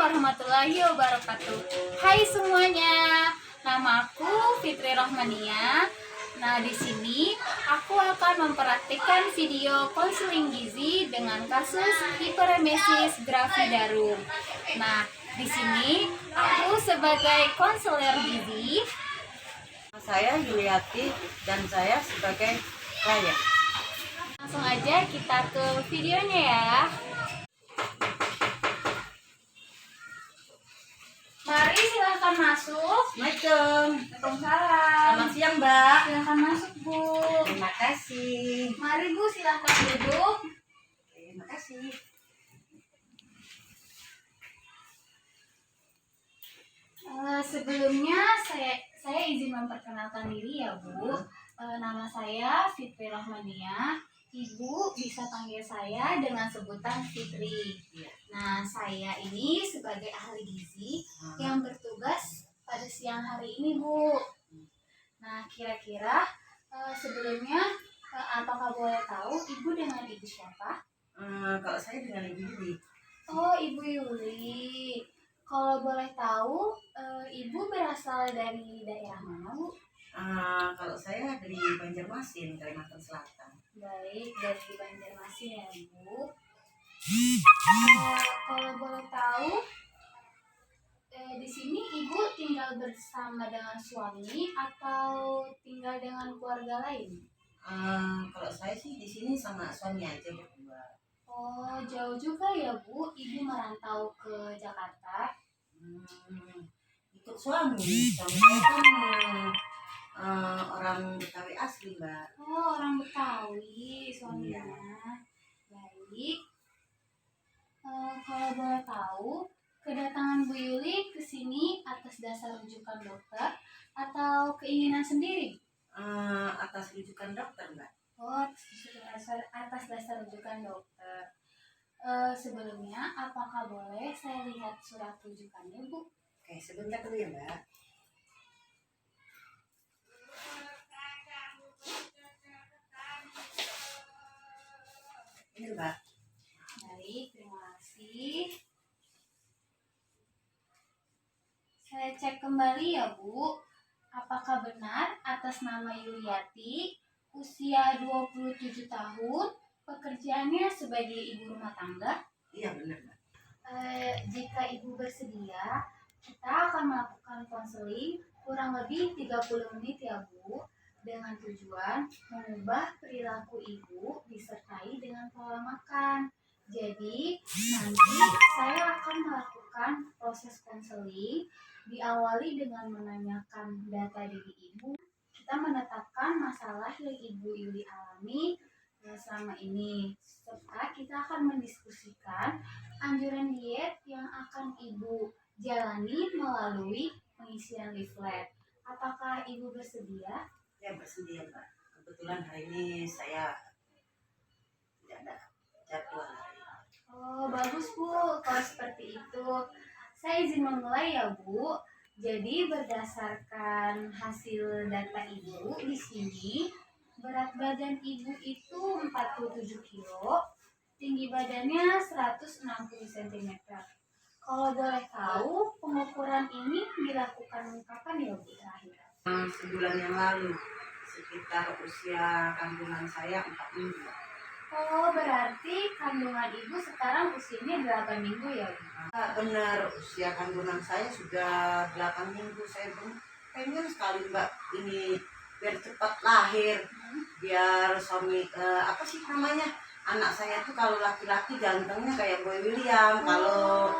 warahmatullahi wabarakatuh. Hai semuanya, nama aku Fitri Rohmania. Nah, di sini aku akan mempraktikkan video konseling gizi dengan kasus hiperemesis gravidarum. Nah, di sini aku sebagai konselor gizi. Saya Yuliati dan saya sebagai klien. Langsung aja kita ke videonya ya. Mari silahkan masuk. Assalamualaikum. Waalaikumsalam. Selamat siang, Mbak. Silahkan masuk, Bu. Terima kasih. Mari, Bu, silahkan duduk. Terima kasih. Sebelumnya saya izin memperkenalkan diri ya, Bu. Nama saya Fitri Rohmania. Ibu bisa panggil saya dengan sebutan Fitri. Iya. Nah, saya ini sebagai ahli gizi yang bertugas pada siang hari ini, Bu. Nah, kira-kira sebelumnya apakah boleh tahu Ibu dengan Ibu siapa? Kalau saya dengan Ibu Yuli. Oh, Ibu Yuli. Kalau boleh tahu, Ibu berasal dari daerah mana, Bu? Kalau saya dari Banjarmasin, Kalimantan Selatan. Baik, dari Banjarmasin ya, Bu. Kalau boleh tahu, di sini Ibu tinggal bersama dengan suami atau tinggal dengan keluarga lain? Kalau saya sih di sini sama suami aja berdua. Oh, jauh juga ya, Bu. Ibu merantau ke Jakarta. Ikut suami saya kan orang Betawi asli, Mbak. Oh, orang Betawi suaminya. Iya. Baik. Kalau boleh tahu, kedatangan Bu Yuli ke sini atas dasar rujukan dokter atau keinginan sendiri? Atas rujukan dokter, Mbak. Oh, atas dasar rujukan dokter. Sebelumnya, apakah boleh saya lihat surat rujukannya, Bu? Oke, sebentar dulu ya, Mbak. Ini, Mbak. Baik, terima kasih. Saya cek kembali ya, Bu. Apakah benar atas nama Yuliati, usia 27 tahun, pekerjaannya sebagai ibu rumah tangga? Iya, benar, Mbak. Jika Ibu bersedia, kita akan melakukan konseling kurang lebih 30 menit ya, Bu, dengan tujuan mengubah perilaku Ibu disertai dengan pola makan. Jadi, nanti saya akan melakukan proses konseling diawali dengan menanyakan data diri Ibu. Kita menetapkan masalah yang Ibu Yuli alami selama ini, serta kita akan mendiskusikan anjuran diet yang akan Ibu jalani melalui pengisian leaflet. Apakah Ibu bersedia? Ya, bersedia, Mbak. Kebetulan hari ini saya tidak ada jadwal hari ini. Oh, bagus, Bu. Kalau seperti itu, saya izin memulai ya, Bu. Jadi berdasarkan hasil data Ibu di sini, berat badan Ibu itu 47 kilo, tinggi badannya 160 cm. Kalau boleh tahu, pengukuran ini dilakukan kapan ya, Bu, terakhir? Sebulan yang lalu, sekitar usia kandungan saya 4 minggu. Oh, berarti kandungan Ibu sekarang usianya 8 minggu ya, Bu? Benar, usia kandungan saya sudah 8 minggu. Saya pengen sekali, Mbak, ini biar cepat lahir, biar suami apa sih namanya, anak saya tuh kalau laki-laki gantengnya kayak Boy William, kalau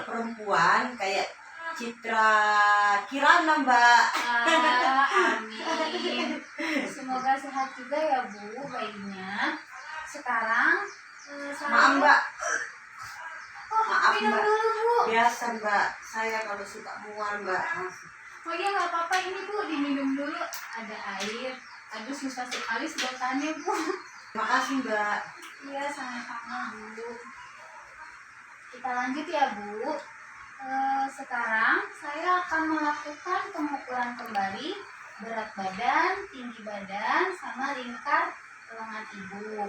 perempuan kayak Citra Kirana, Mbak. Amin. Semoga sehat juga ya, Bu, bayinya. Sekarang Maaf, Mbak. Maaf, minum Mbak. dulu, Bu. Biasa, Mbak. Saya kalau suka mual, Mbak. Oh iya, nggak apa-apa, ini, Bu, diminum dulu. Ada air. Aduh, susah sekali sedotannya, Bu. Terima kasih, Mbak. Iya, sama-sama, Bu. Kita lanjut ya, Bu. Sekarang saya akan melakukan pengukuran kembali berat badan, tinggi badan, sama lingkar lengan Ibu.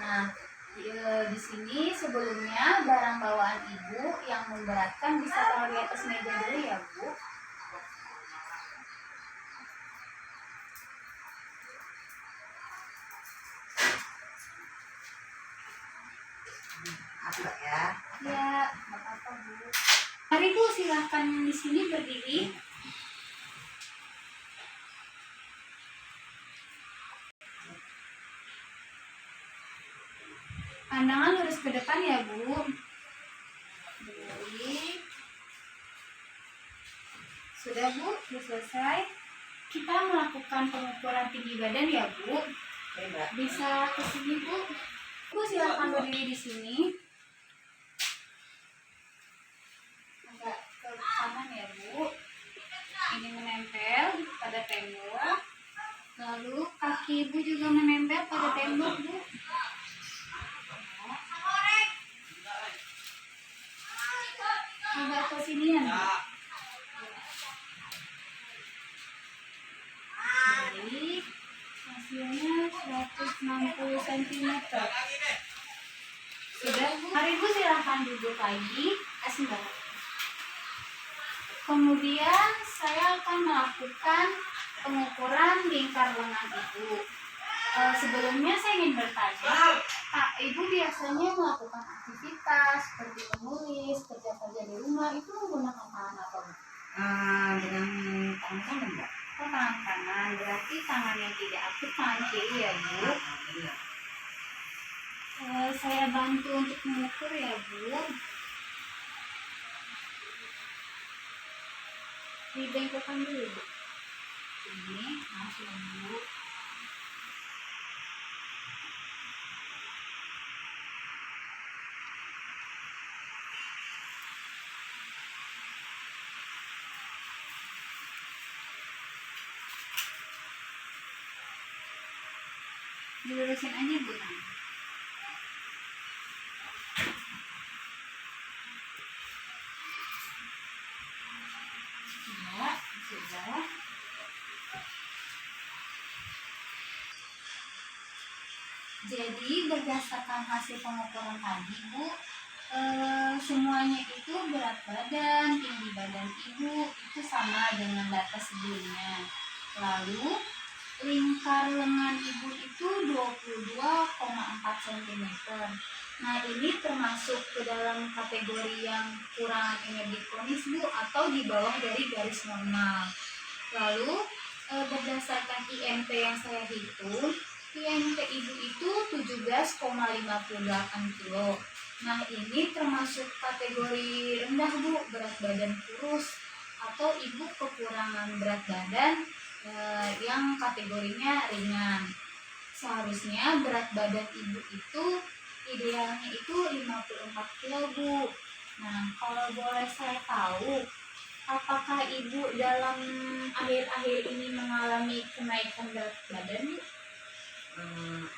Nah, Di sini sebelumnya barang bawaan ibu yang memberatkan bisa taruh di atas meja dulu ya Bu. Maaf Mbak ya. Ya, nggak apa-apa Bu. Mari Bu, silahkan di sini berdiri. Pandangan lurus ke depan ya Bu. Baik. Sudah Bu, sudah selesai. Kita melakukan pengukuran tinggi badan ya Bu. Oke Mbak. Bisa ke sini Bu. Bu, silahkan berdiri di sini. Agak ke kanan ya Bu. Ini menempel pada tembok. Lalu kaki ibu juga menempel pada tembok Bu. Agak ke sini ya Bu. Baik. Hasilnya 160 cm. Sudah Bu. Mari Bu, silahkan duduk lagi. Kasih Mbak. Kemudian saya akan melakukan pengukuran lingkar lengan ibu. Sebelumnya saya ingin bertanya, Pak, ibu biasanya melakukan aktivitas seperti menulis, kerja-kerja di rumah itu menggunakan tangan apa Bu? Dengan tangan kanan Mbak. Oh, tangan kanan, berarti tangan yang tidak aktif tangan kiri ya Bu. Iya. Saya bantu untuk mengukur ya Bu. Dibengkokkan dulu Bu. Ini langsung Bu. Dilurusin aja Bu. Ya, sudah. Jadi berdasarkan hasil pengukuran tadi Bu, semuanya itu berat badan, tinggi badan ibu itu sama dengan data sebelumnya. Lalu lingkar lengan ibu itu 22,4 cm. Nah, ini termasuk ke dalam kategori yang kurang energi kronis Bu, atau di bawah dari garis normal. Lalu berdasarkan IMP yang saya hitung, IMP ibu itu 17,58 kilo. Nah, ini termasuk kategori rendah Bu, berat badan kurus, atau ibu kekurangan berat badan yang kategorinya ringan. Seharusnya berat badan ibu itu idealnya itu 54 kilo Bu. Nah, kalau boleh saya tahu, apakah ibu dalam akhir-akhir ini mengalami kenaikan berat badan Bu?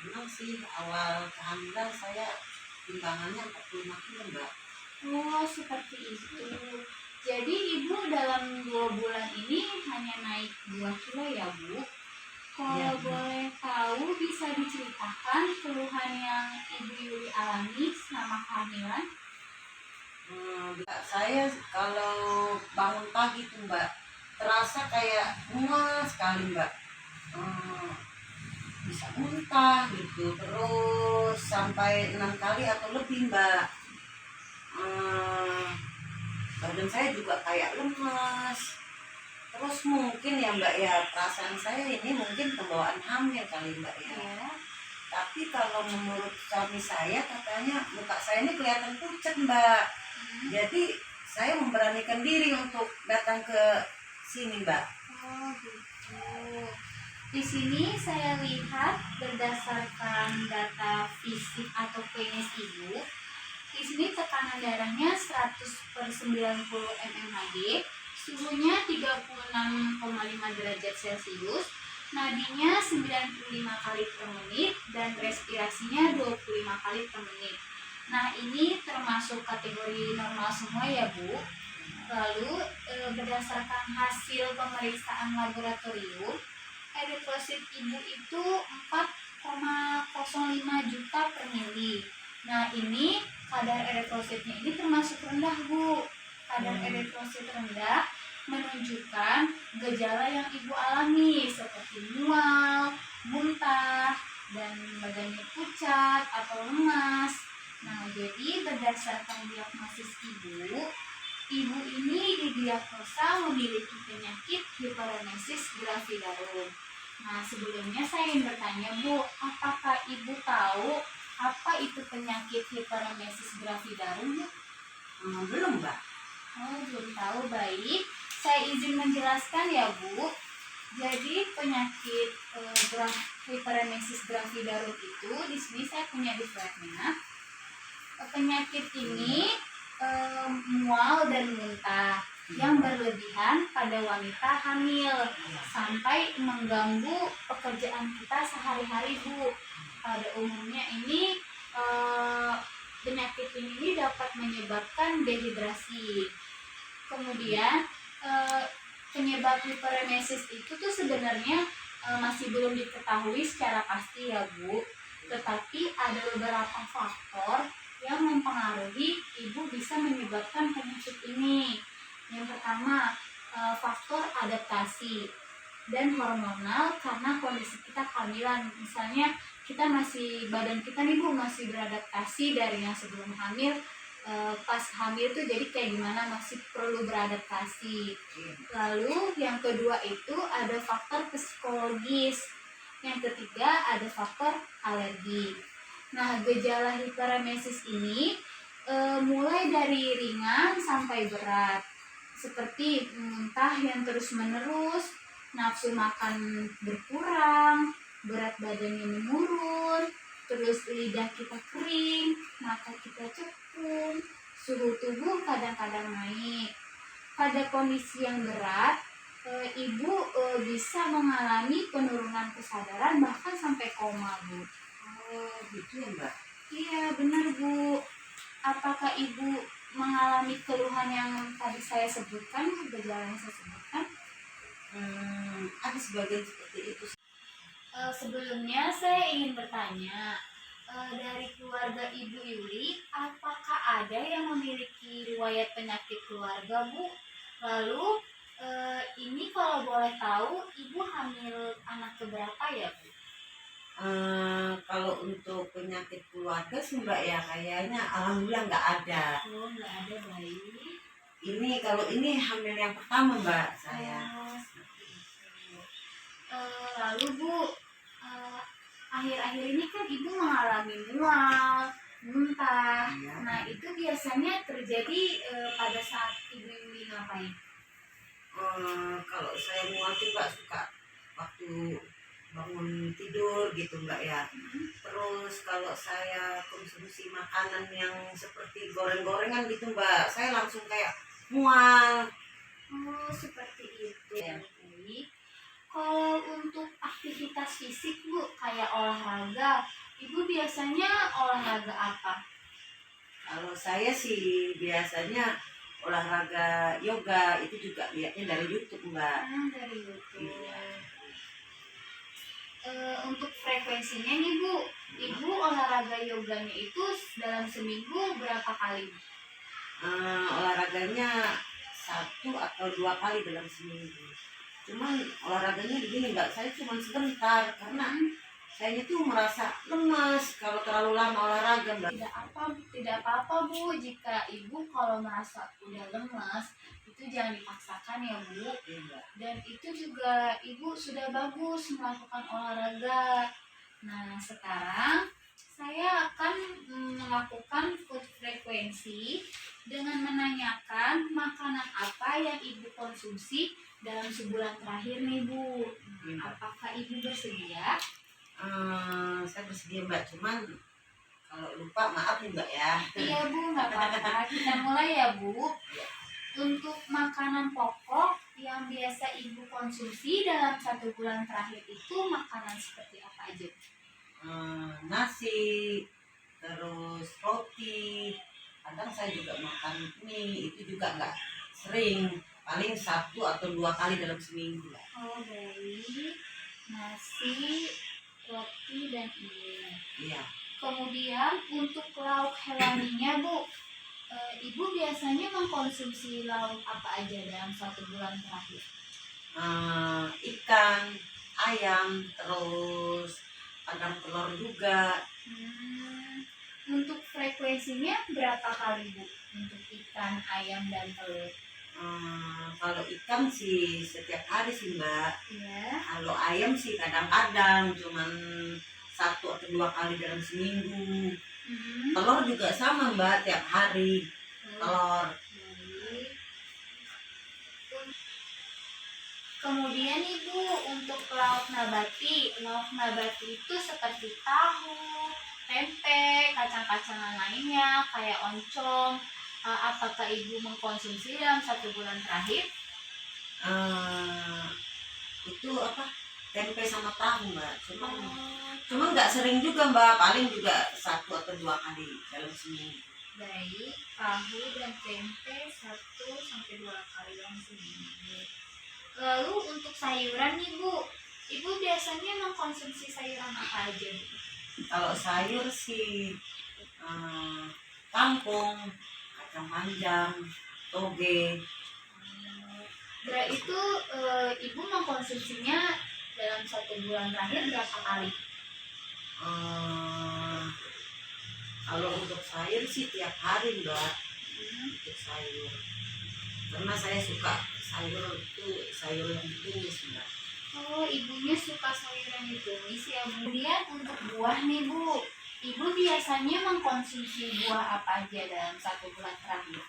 Memang sih awal kehamilan saya timbangannya 45 kilo Mbak. Oh, seperti itu. Jadi ibu dalam 2 bulan ini hanya naik 2 kilo ya Bu? Kalau Iya, boleh tahu, bisa diceritakan keluhan yang Ibu Yuli alami selama kehamilan? Saya kalau bangun pagi tuh Mbak terasa kayak mual sekali Mbak. Hmm, Bisa muntah gitu terus sampai 6 kali atau lebih Mbak. Hmm, Badan saya juga kayak lemas. Terus mungkin ya Mbak ya, perasaan saya ini mungkin pembawaan hamil kali Mbak ya. Ya. Tapi kalau menurut suami saya katanya muka saya ini kelihatan pucat Mbak. Jadi saya memberanikan diri untuk datang ke sini Mbak. Oh gitu. Di sini saya lihat berdasarkan data fisik atau klinis ibu. Di sini tekanan darahnya 100/90 mmHg, suhunya 36,5 derajat Celcius, nadinya 95 kali per menit, dan respirasinya 25 kali per menit. Nah, ini termasuk kategori normal semua ya Bu. Lalu berdasarkan hasil pemeriksaan laboratorium, eritrosit ibu itu 4,05 juta per mili. Nah, ini kadar eritrositnya ini termasuk rendah, Bu. Kadar eritrosit rendah menunjukkan gejala yang ibu alami seperti mual, muntah, dan badannya pucat atau lemas. Nah, jadi berdasarkan diagnosis ibu ini didiagnosa memiliki penyakit hiperemesis gravidarum. Nah, sebelumnya saya ingin bertanya, Bu, apakah ibu tahu apa itu penyakit hiperemesis gravidarum, Bu? Belum, Mbak. Oh, belum tahu. Baik, saya izin menjelaskan ya, Bu. Jadi penyakit hiperemesis gravidarum itu di sini saya punya di slide-nya. Penyakit ini mual dan muntah yang berlebihan pada wanita hamil sampai mengganggu pekerjaan kita sehari-hari, Bu. Pada umumnya ini penyakit ini dapat menyebabkan dehidrasi. Kemudian penyebab hiperemesis itu tuh sebenarnya masih belum diketahui secara pasti ya, Bu. Tetapi ada beberapa faktor yang mempengaruhi ibu bisa menyebabkan penyakit ini. Yang pertama, faktor adaptasi dan hormonal karena kondisi kita kehamilan. Misalnya badan kita nih, Bu, masih beradaptasi dari yang sebelum hamil. Pas hamil tuh jadi kayak gimana, masih perlu beradaptasi. Lalu yang kedua itu ada faktor psikologis. Yang ketiga ada faktor alergi. Nah, gejala hiperemesis ini mulai dari ringan sampai berat, seperti muntah yang terus-menerus, nafsu makan berkurang, berat badannya menurun, terus lidah kita kering, mata kita cekung, suhu tubuh kadang-kadang naik. Pada kondisi yang berat, ibu bisa mengalami penurunan kesadaran bahkan sampai koma, Bu. Oh, gitu ya, Mbak. Iya, benar, Bu. Apakah ibu mengalami keluhan yang tadi saya sebutkan, gejala yang saya sebutkan? Ada sebagian seperti itu. Sebelumnya saya ingin bertanya, dari keluarga Ibu Yuli, apakah ada yang memiliki riwayat penyakit keluarga, Bu? Lalu ini kalau boleh tahu, Ibu hamil anak keberapa ya, Bu? Kalau untuk penyakit keluarga sih, Mbak, ya kayaknya alhamdulillah nggak ada. Oh, nggak ada, baik. Kalau ini hamil yang pertama, Mbak, saya. Lalu, Bu, akhir-akhir ini kan Ibu mengalami mual, muntah. Iya. Nah, itu biasanya terjadi pada saat Ibu Yuli ngapain? Kalau saya mual tuh, Mbak, suka waktu bangun tidur gitu, Mbak, ya. Terus kalau saya konsumsi makanan yang seperti goreng-gorengan gitu, Mbak, saya langsung kayak mual. Oh, seperti itu. Ya. Baik. Kalau untuk aktivitas fisik, Bu, kayak olahraga, Ibu biasanya olahraga apa? Kalau saya sih biasanya olahraga yoga, itu juga lihatnya dari YouTube, Mbak. Dari YouTube. Iya. Untuk frekuensinya nih, Bu, Ibu olahraga yoganya itu dalam seminggu berapa kali? Olahraganya 1 atau 2 kali dalam seminggu. Cuman olahraganya begini, Mbak, saya cuma sebentar karena saya tuh merasa lemas kalau terlalu lama olahraga, Mbak. Tidak apa-apa, Bu, jika Ibu kalau merasa udah lemas itu jangan dipaksakan ya, Bu. Iya. Dan itu juga Ibu sudah bagus melakukan olahraga. Nah, sekarang saya akan melakukan food frekuensi dengan menanyakan makanan apa yang Ibu konsumsi dalam sebulan terakhir nih, Bu. Apakah Ibu bersedia? Saya bersedia, Mbak, cuman kalau lupa maaf nih, Mbak, ya. Iya, Bu, nggak apa-apa. Kita mulai ya, Bu. Untuk makanan pokok yang biasa Ibu konsumsi dalam 1 bulan terakhir itu makanan seperti apa aja? Nasi, terus roti, kadang saya juga makan mie, itu juga nggak sering, paling 1 atau 2 kali dalam seminggu. Oh, baik. Nasi, roti, dan mie. Iya. Kemudian untuk lauk hewaninya Bu, Ibu biasanya mengkonsumsi lauk apa aja dalam 1 bulan terakhir? Ikan, ayam, terus kadang telur juga. Untuk frekuensinya berapa kali Bu? Untuk ikan, ayam, dan telur? Kalau ikan sih setiap hari sih Mbak. Ya. Kalau ayam sih kadang-kadang cuman 1 atau 2 kali dalam seminggu. Telur juga sama Mbak, tiap hari telur. Baik. Kemudian Ibu untuk lauk nabati itu seperti tahu, tempe, kacang-kacangan lainnya kayak oncom. Apakah Ibu mengkonsumsi dalam 1 bulan terakhir? Itu apa? Tempe sama tahu Mbak. Cuma nggak sering juga Mbak, paling juga 1 atau 2 kali dalam seminggu. Baik, tahu dan tempe 1 sampai 2 kali dalam seminggu. Lalu untuk sayuran nih Bu, Ibu biasanya mengkonsumsi sayuran apa aja Bu? Kalau sayur sih kangkung, kacang panjang, toge. Itu Ibu mengkonsumsinya dalam 1 bulan terakhir berapa kali? Kalau untuk sayur sih tiap hari Mbak. Untuk sayur, karena saya suka sayur itu sayur yang ditumis Mbak. Oh, Ibunya suka sayur yang ditumis ya Bu. Kemudian untuk buah nih Bu, Ibu biasanya mengkonsumsi buah apa aja dalam 1 bulan terakhir?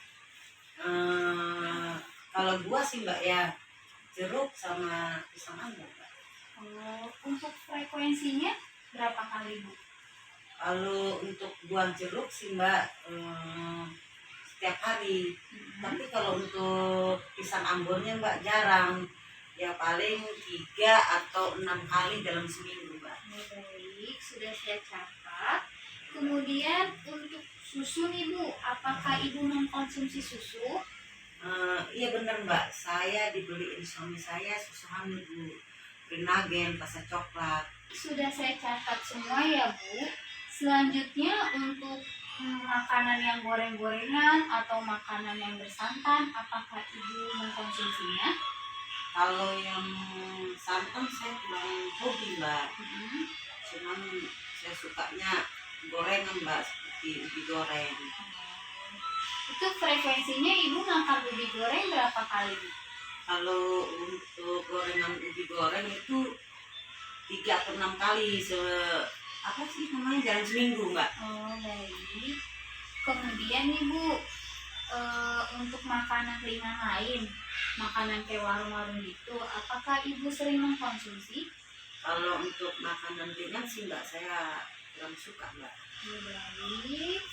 Kalau buah sih Mbak ya jeruk sama pisang anggur Mbak. Untuk frekuensinya berapa kali Bu? Kalau untuk buah jeruk sih Mbak setiap hari. Tapi kalau untuk pisang anggurnya Mbak jarang. Ya paling 3 atau 6 kali dalam seminggu Mbak. Baik, sudah saya catat. Kemudian untuk susu nih Bu, apakah Ibu mengkonsumsi susu? Iya bener Mbak, saya dibeliin suami saya susu hamil Bu, Greenagen, rasa coklat. Sudah saya catat semua ya Bu. Selanjutnya untuk makanan yang goreng-gorengan atau makanan yang bersantan, apakah Ibu mengkonsumsinya? Kalau yang santan saya kurang hobi Mbak. Cuman saya sukanya gorengan Mbak, seperti ubi goreng. Itu frekuensinya Ibu makan ubi goreng berapa kali Bu? Kalau untuk gorengan ubi goreng itu 3 atau 6 kali apa sih namanya dalam seminggu Mbak. Baik. Kemudian nih Bu, untuk makanan ringan lain, makanan kayak warung-warung gitu, apakah Ibu sering mengkonsumsi? Kalau untuk makanan ringan sih Mbak, saya kurang suka Mbak. Baik.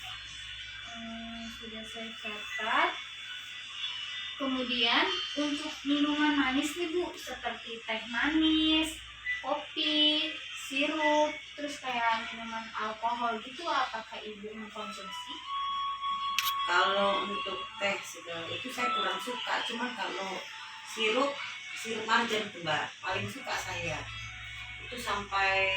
Sudah saya catat. Kemudian untuk minuman manis nih Bu, seperti teh manis, kopi, sirup, terus kayak minuman alkohol gitu, apakah Ibu mengkonsumsi? Kalau untuk teh segala itu saya kurang suka, cuman kalau sirup marjan tuh Mbak, paling suka saya. Itu sampai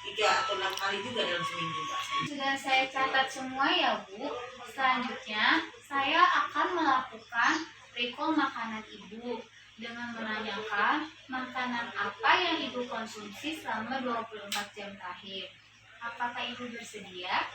3 atau 6 kali juga dalam seminggu Mbak. Sudah saya catat semua ya Bu. Selanjutnya saya akan melakukan recall makanan Ibu dengan menanyakan makanan apa yang Ibu konsumsi selama 24 jam terakhir. Apakah Ibu bersedia?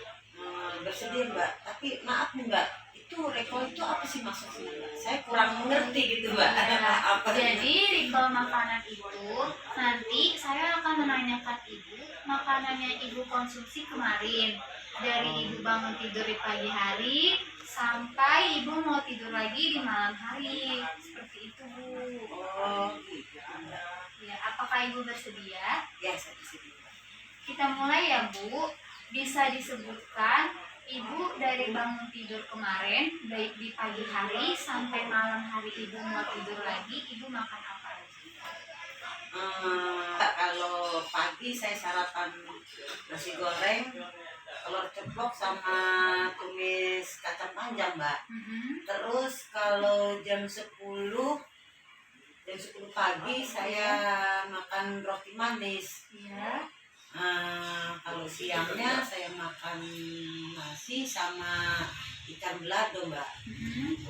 Bersedia Mbak, tapi maaf nih Mbak, itu recall itu apa sih maksudnya Mbak? Saya kurang mengerti gitu Mbak. Ya, jadi recall makanan itu nanti saya akan menanyakan Ibu makanan yang Ibu konsumsi kemarin, dari Ibu bangun tidur di pagi hari sampai Ibu mau tidur lagi di malam hari, seperti itu Bu. Gitu Mbak. Ya, apakah Ibu bersedia? Ya, saya bersedia. Kita mulai ya Bu. Bisa disebutkan Ibu dari bangun tidur kemarin, baik di pagi hari sampai malam hari Ibu mau tidur lagi, Ibu makan apa aja? Kalau pagi saya sarapan nasi goreng, telur ceplok sama tumis kacang panjang Mbak. Terus kalau jam 10 pagi saya makan roti manis. Ya. Kalau siangnya saya makan nasi sama ikan belado mbak.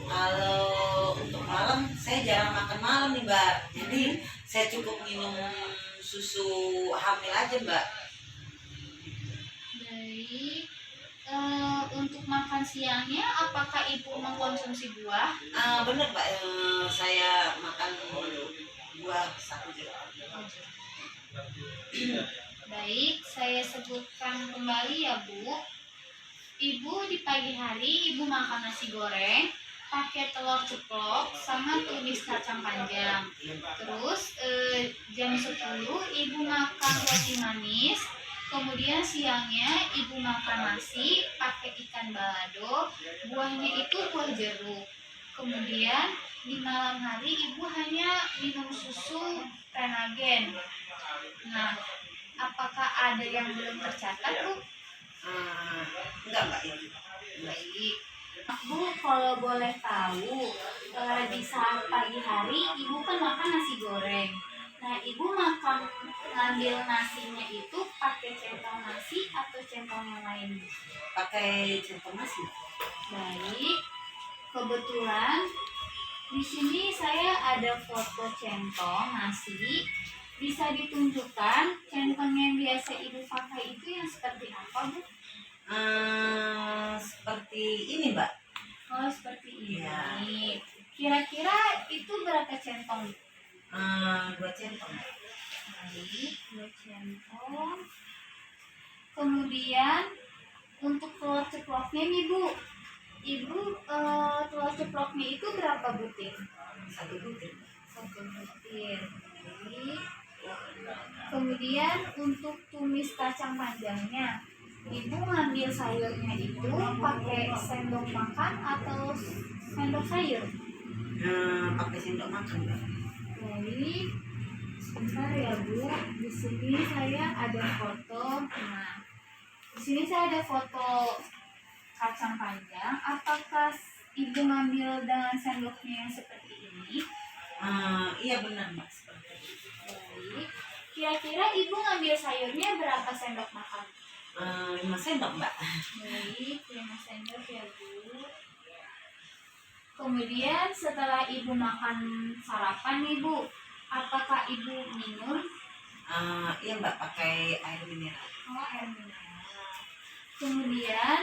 Kalau untuk malam saya jarang makan malam nih mbak. Jadi saya cukup minum susu hamil aja mbak. Baik. Untuk makan siangnya, apakah ibu mengkonsumsi buah? Bener mbak, saya makan buah satu jeruk. Baik, saya sebutkan kembali ya Bu. Ibu di pagi hari ibu makan nasi goreng, pakai telur ceplok sama tumis kacang panjang. Terus jam 10 ibu makan roti manis. Kemudian siangnya ibu makan nasi pakai ikan balado, buahnya itu buah jeruk. Kemudian di malam hari ibu hanya minum susu Renagen. Nah, apakah ada yang belum tercatat, Bu? Enggak mbak ini. Baik. Bu, kalau boleh tahu, di saat pagi hari ibu kan makan nasi goreng. Nah, ibu makan ngambil nasinya itu pakai centong nasi atau centong yang lain? Pakai centong nasi. Baik. Kebetulan di sini saya ada foto centong nasi. Bisa ditunjukkan centong yang biasa ibu pakai itu yang seperti apa, Bu? Seperti ini mbak. Oh, seperti ini. Iya. Kira-kira itu berapa centong? 2 centong. Baik, 2 centong. Kemudian untuk telur ceploknya nih Bu. Ibu telur ceploknya itu berapa butir? 1 butir. 1 butir. Baik. Kemudian untuk tumis kacang panjangnya, ibu ngambil sayurnya itu pakai sendok makan atau sendok sayur? Pakai sendok makan mbak. Baik, sebentar ya Bu. Di sini saya ada foto. Nah, di sini saya ada foto kacang panjang. Apakah ibu ngambil dengan sendoknya yang seperti ini? Iya benar mbak, seperti itu. Baik. Kira-kira ibu ngambil sayurnya berapa sendok makan? 5 sendok mbak. Baik, 5 sendok ya Bu. Kemudian setelah ibu makan sarapan nih Bu, apakah ibu minum? Iya mbak, pakai air mineral. Oh, air mineral. Kemudian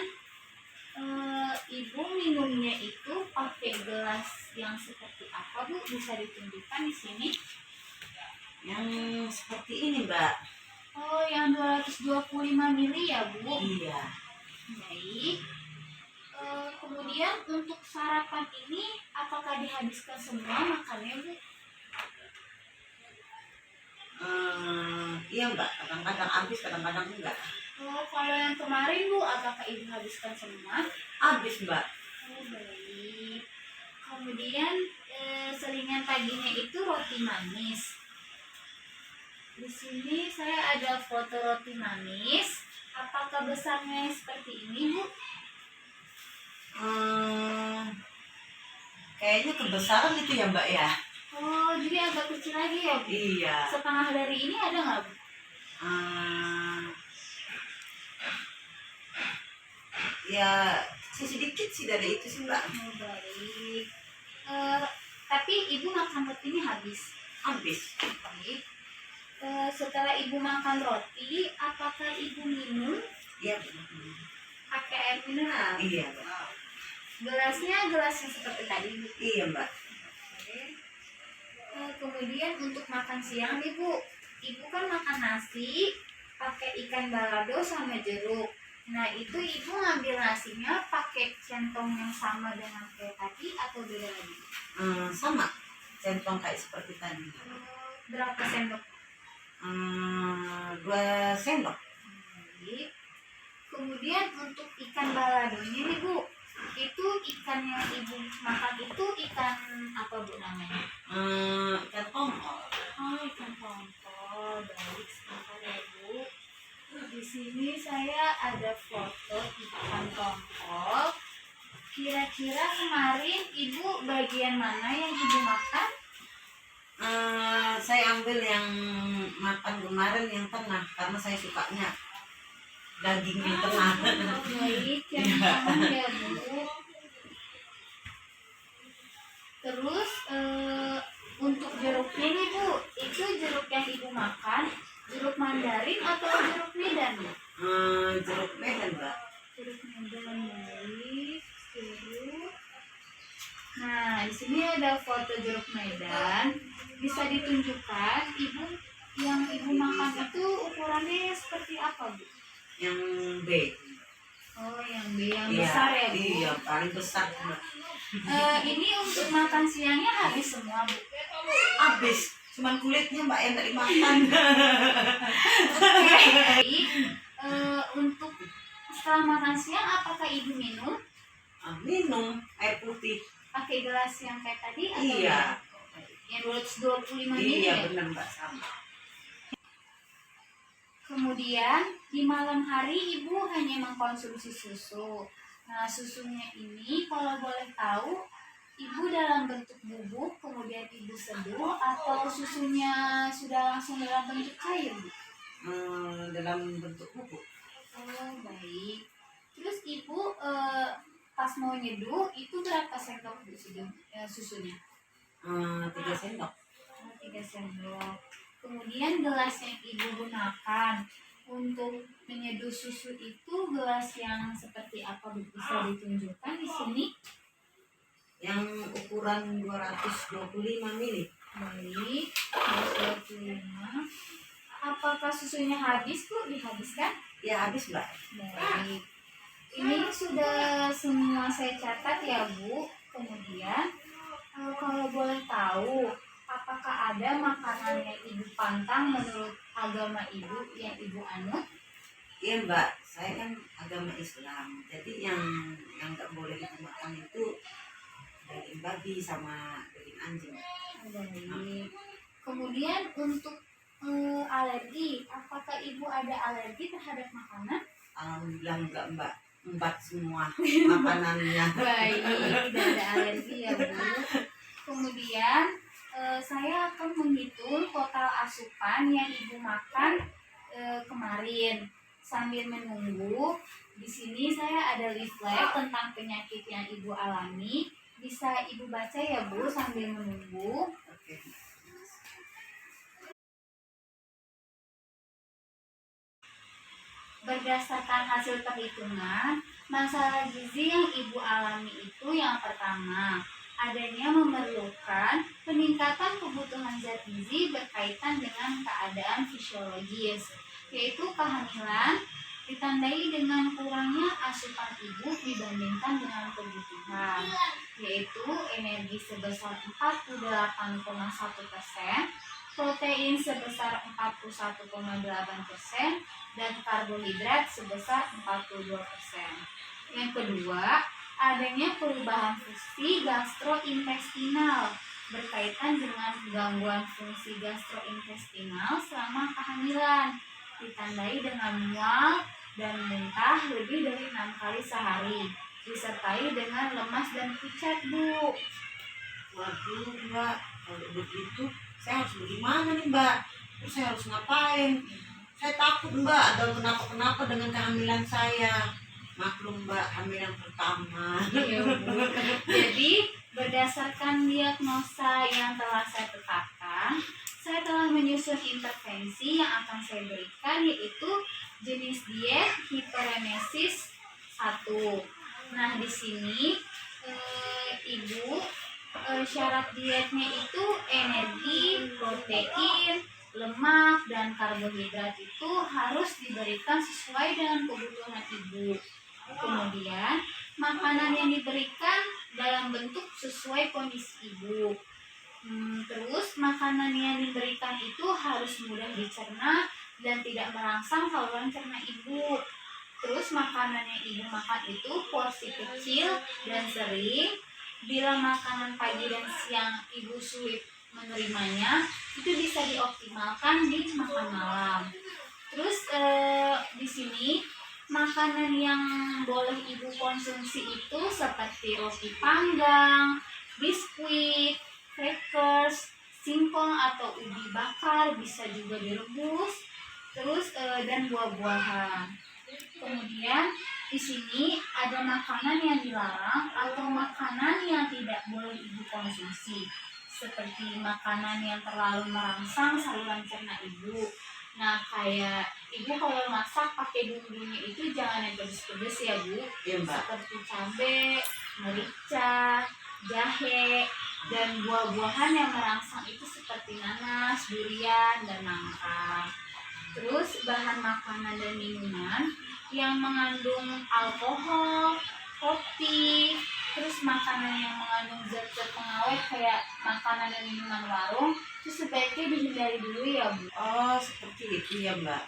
ibu minumnya itu pakai gelas yang seperti apa Bu? Bisa ditunjukkan di sini. Yang seperti ini mbak. Oh, yang 225 mili ya Bu? Iya. Baik. Kemudian untuk sarapan ini apakah dihabiskan semua makannya Bu? Iya mbak, kadang-kadang habis, kadang-kadang enggak. Oh, kalau yang kemarin Bu, apakah ibu habiskan semua? Habis mbak. Oh, baik. Kemudian selingan paginya itu roti manis. Di sini saya ada foto roti manis. Apakah besarnya seperti ini Bu? Kayaknya kebesaran itu ya mbak ya. Oh, jadi agak kecil lagi ya Bu? Iya. Setengah dari ini ada nggak Bu? Ya sedikit sih dari itu sih mbak. Oh, baik. Tapi ibu makan roti ini habis? Habis. Baik. Setelah ibu makan roti, apakah ibu minum? Iya. Pakai air mineral? Iya mbak. Gelasnya gelas yang seperti tadi Bu? Iya mbak. Oke. Kemudian untuk makan siang nih Bu, ibu kan makan nasi pakai ikan balado sama jeruk. Nah, itu ibu ngambil nasinya pakai centong yang sama dengan kayak tadi atau beda lagi? Sama centong kayak seperti tadi. Berapa sendok? 2 sendok. Baik. Kemudian untuk ikan baladonya nih Bu, itu ikan yang ibu makan itu ikan apa Bu namanya? Ikan tongkol. Oh, ikan tongkol. Baik, sebentar ya Bu. Di sini saya ada foto ikan tongkol. Kira-kira kemarin ibu bagian mana yang ibu makan? Saya ambil yang makan kemarin yang tengah karena saya sukanya daging yang tengah. Baik, yang Iya. aman ya Bu. Terus untuk jeruknya nih Bu, itu jeruk yang Ibu makan, jeruk Mandarin atau jeruk Medan Bu? Jeruk Medan, Mbak. Jeruk Medan, baik. Jeruk. Nah, di sini ada foto jeruk Medan. Bisa ditunjukkan Ibu yang Ibu makan itu ukurannya seperti apa Bu? Yang B. Oh, yang B, yang Iya, besar ya Bu? iya, paling besar, Mbak. Ini untuk makan siangnya habis semua Bu? Habis, cuman kulitnya Mbak yang nggak dimakan. Oke. Untuk setelah makan siang apakah Ibu minum? Minum air putih. Pakai gelas yang kayak tadi atau Iya. yang 225 ml Iya, ya? benar Mbak, sama. Kemudian di malam hari Ibu hanya mengkonsumsi susu. Nah, susunya ini kalau boleh tahu Ibu dalam bentuk bubuk kemudian Ibu seduh atau susunya sudah langsung dalam bentuk cair Bu? Dalam bentuk bubuk. Oh, baik. Terus Ibu pas mau nyeduh itu berapa sendok Bu susunya? 3 sendok. 3 sendok. Kemudian gelas yang Ibu gunakan untuk menyeduh susu itu gelas yang seperti apa Bu? Bisa ditunjukkan di sini? Yang ukuran 225 ml. Baik, 225. Apakah susunya habis Bu? Dihabiskan? Ya, habis Mbak. Baik. Ini sudah semua saya catat ya Bu. Kemudian kalau boleh tahu, apakah ada makanan yang Ibu pantang menurut agama Ibu yang Ibu anut? Iya Mbak, saya kan agama Islam. Jadi yang nggak boleh dimakan itu daging babi sama daging anjing. Baik. Kemudian untuk alergi, apakah Ibu ada alergi terhadap makanan? Alhamdulillah enggak Mbak, embat semua makanannya. Baik, tidak ada alergi ya Bu. Kemudian saya akan menghitung total asupan yang Ibu makan kemarin. Sambil menunggu, di sini saya ada leaflet tentang penyakit yang Ibu alami. Bisa Ibu baca ya Bu sambil menunggu. Oke. Berdasarkan hasil perhitungan, masalah gizi yang Ibu alami itu yang pertama, adanya memerlukan peningkatan kebutuhan zat gizi berkaitan dengan keadaan fisiologis, yaitu kehamilan ditandai dengan kurangnya asupan ibu dibandingkan dengan kebutuhan, yaitu energi sebesar 48,1%, protein sebesar 41,8%, dan karbohidrat sebesar 42%. Yang kedua, adanya perubahan fungsi gastrointestinal berkaitan dengan gangguan fungsi gastrointestinal selama kehamilan, ditandai dengan mual dan muntah lebih dari 6 kali sehari, disertai dengan lemas dan pucat Bu. Waduh Mbak, kalau begitu saya harus bagaimana nih Mbak? Terus saya harus ngapain? Saya takut Mbak ada kenapa-kenapa dengan kehamilan saya. Maklum Mbak, hamil yang pertama. Iya Bu. Jadi berdasarkan diagnosa yang telah saya tetapkan, saya telah menyusun intervensi yang akan saya berikan, yaitu jenis diet hiperemesis 1. Nah, di sini Ibu syarat dietnya itu energi, protein, lemak, dan karbohidrat itu harus diberikan sesuai dengan kebutuhan Ibu. Kemudian makanan yang diberikan dalam bentuk sesuai kondisi Ibu. Terus makanan yang diberikan itu harus mudah dicerna dan tidak merangsang saluran cerna Ibu. Terus makanan yang Ibu makan itu porsi kecil dan sering. Bila makanan pagi dan siang Ibu sulit menerimanya, itu bisa dioptimalkan di makan malam. Terus di sini makanan yang boleh Ibu konsumsi itu seperti roti panggang, biskuit, crackers, singkong singkong atau ubi bakar, bisa juga direbus. Terus dan buah-buahan. Kemudian di sini ada makanan yang dilarang atau makanan yang tidak boleh ibu konsumsi, seperti makanan yang terlalu merangsang saluran cerna ibu. Nah, kayak ibu kalau masak pakai bumbunya itu jangan yang pedes-pedes ya bu, Iya mbak. seperti cabai, merica, jahe, dan buah-buahan yang merangsang itu seperti nanas, durian, dan nangka. Terus bahan makanan dan minuman yang mengandung alkohol, kopi, terus makanan yang mengandung zat-zat pengawet kayak makanan dan minuman warung itu sebaiknya dihindari dulu ya bu. Oh seperti itu ya mbak.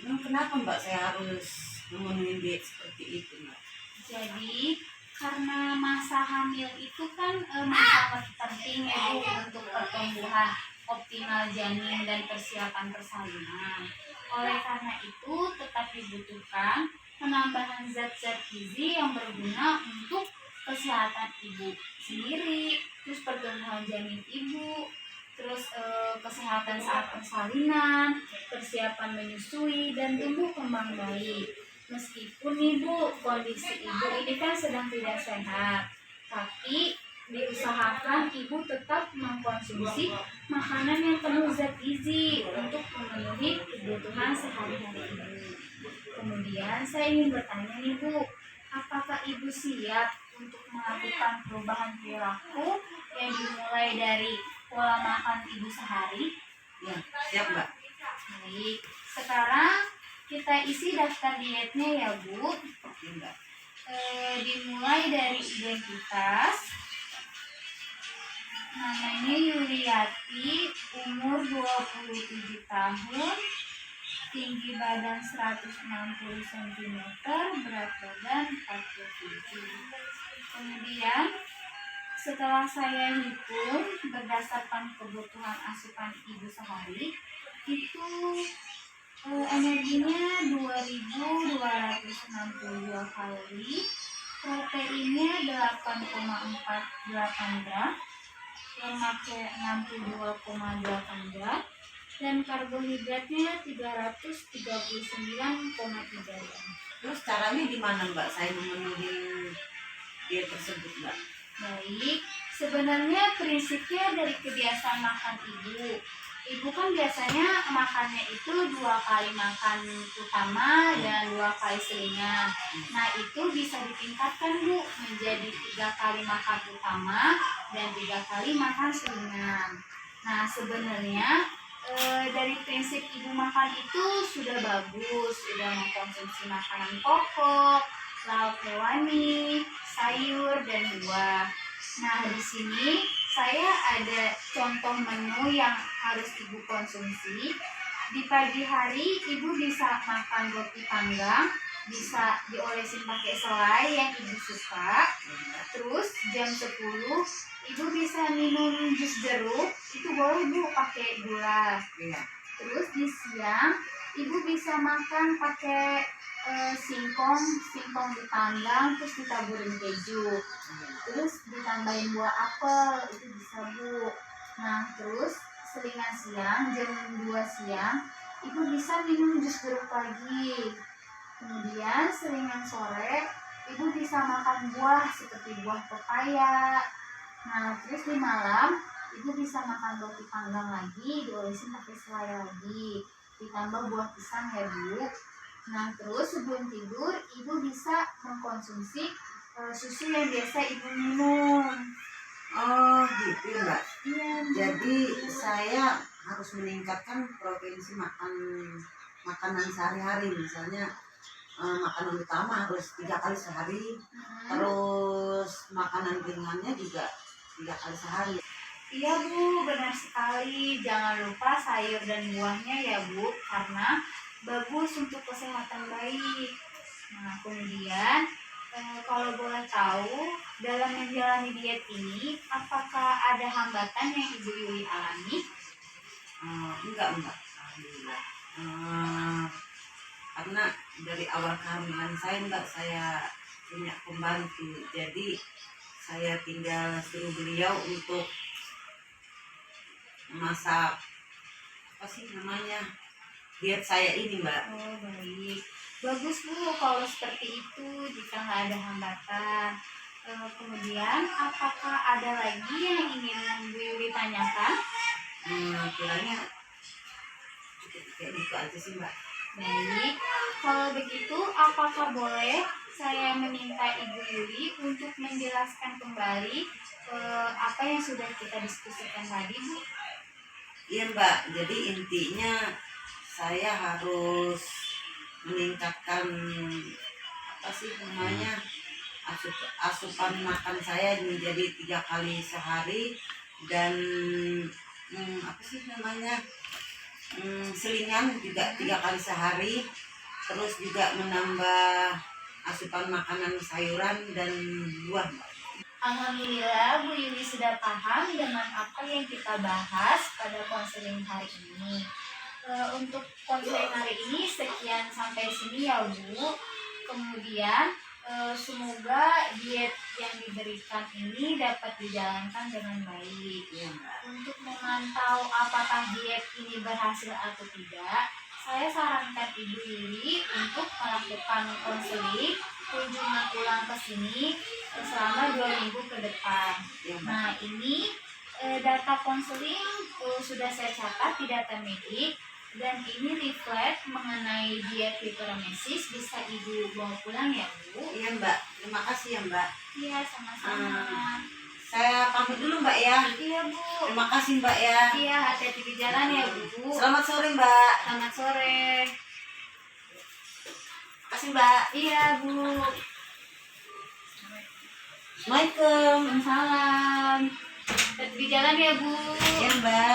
Emang kenapa mbak saya harus memenuhi diet seperti itu mbak? Jadi karena masa hamil itu kan masa penting ya bu untuk pertumbuhan optimal janin dan persiapan persalinan. Oleh karena itu tetap dibutuhkan penambahan zat-zat gizi yang berguna untuk kesehatan ibu sendiri, terus pertumbuhan janin ibu, terus kesehatan saat persalinan, persiapan menyusui dan tumbuh kembang bayi. Meskipun ibu kondisi ibu ini kan sedang tidak sehat, tapi diusahakan ibu tetap mengkonsumsi makanan yang penuh zat gizi untuk memenuhi kebutuhan sehari-hari ibu. Kemudian saya ingin bertanya nih bu, apakah ibu siap untuk melakukan perubahan perilaku yang dimulai dari pola makan ibu sehari? Ya siap mbak. Baik, sekarang kita isi daftar dietnya ya bu. Oke mbak. Dimulai dari identitas. Namanya Yuliati, umur 27 tahun, tinggi badan 160 cm, berat badan 47. Kemudian setelah saya hitung berdasarkan kebutuhan asupan ibu sehari, itu energinya 2262 kalori, proteinnya 8,48 gram, lemaknya 62,8 gram, dan karbohidratnya 339,3 gram. Terus caranya gimana mbak saya memenuhi diet tersebut mbak? Baik, sebenarnya prinsipnya dari kebiasaan makan ibu. Ibu kan biasanya makannya itu 2 kali makan utama dan 2 kali selingan. Nah itu bisa ditingkatkan bu menjadi 3 kali makan utama dan 3 kali makan selingan. Nah sebenarnya dari prinsip ibu makan itu sudah bagus, sudah mengkonsumsi makanan pokok, lauk hewani, sayur dan buah. Nah di sini saya ada contoh menu yang harus ibu konsumsi. Di pagi hari ibu bisa makan roti panggang, bisa diolesin pakai selai yang ibu suka. Terus jam 10 ibu bisa minum jus jeruk, itu boleh bu pakai gula. Iya. Terus di siang ibu bisa makan pakai singkong dipanggang terus ditaburin keju, terus ditambahin buah apel, itu bisa bu. Nah terus selingan siang jam 2 siang ibu bisa minum jus jeruk pagi. Kemudian selingan sore ibu bisa makan buah seperti buah pepaya. Nah terus di malam ibu bisa makan roti panggang lagi, diolesin pakai selai lagi, ditambah buah pisang ya bu. Nah terus sebelum tidur ibu bisa mengkonsumsi susu yang biasa ibu minum. Oh gitu ya mbak. Iya. Jadi saya harus meningkatkan provinsi makanan sehari-hari, misalnya makanan utama harus 3 kali sehari, terus makanan ringannya juga 3 kali sehari. Iya bu, benar sekali. Jangan lupa sayur dan buahnya ya bu, karena bagus untuk kesehatan bayi. Nah kemudian kalau boleh tahu dalam menjalani diet ini apakah ada hambatan yang ibu Yuli alami? Enggak mbak, alhamdulillah. Karena dari awal kehamilan saya mbak, saya punya pembantu, jadi saya tinggal suruh beliau untuk masak apa sih namanya diet saya ini Mbak. Oh, baik. Bagus Bu, kalau seperti itu jika nggak ada hambatan. Kemudian, apakah ada lagi yang ingin Bu Yuli tanyakan? Kiranya kayak gitu aja sih Mbak. Baik, kalau begitu apakah boleh saya meminta Ibu Yuli untuk menjelaskan kembali apa yang sudah kita diskusikan tadi Bu? Iya Mbak, jadi intinya saya harus meningkatkan apa sih namanya asupan makan saya menjadi 3 kali sehari dan apa sih namanya selingan juga 3 kali sehari, terus juga menambah asupan makanan sayuran dan buah Mbak. Alhamdulillah Bu Yuli sudah paham dengan apa yang kita bahas pada konseling hari ini. Untuk konseling hari ini sekian sampai sini ya Bu. Kemudian semoga diet yang diberikan ini dapat dijalankan dengan baik. Iya Mbak. Untuk memantau apakah diet ini berhasil atau tidak, saya sarankan Ibu Yuli untuk melakukan konseling kunjungan ulang ke sini selama 2 minggu ke depan. Iya Mbak. Nah, ini data konseling sudah saya catat di data medik dan ini reflect mengenai diet hiperemesis, bisa Ibu bawa pulang ya Bu. Iya Mbak, terima kasih ya Mbak. Iya, sama-sama. Saya pamit dulu Mbak ya. Iya Bu. Terima kasih Mbak ya. Iya, hati-hati di jalan ya Bu. Selamat sore Mbak. Selamat sore. Terima kasih Mbak. Iya Bu. Assalamualaikum. Waalaikumsalam. Hati-hati di jalan ya Bu. Iya Mbak.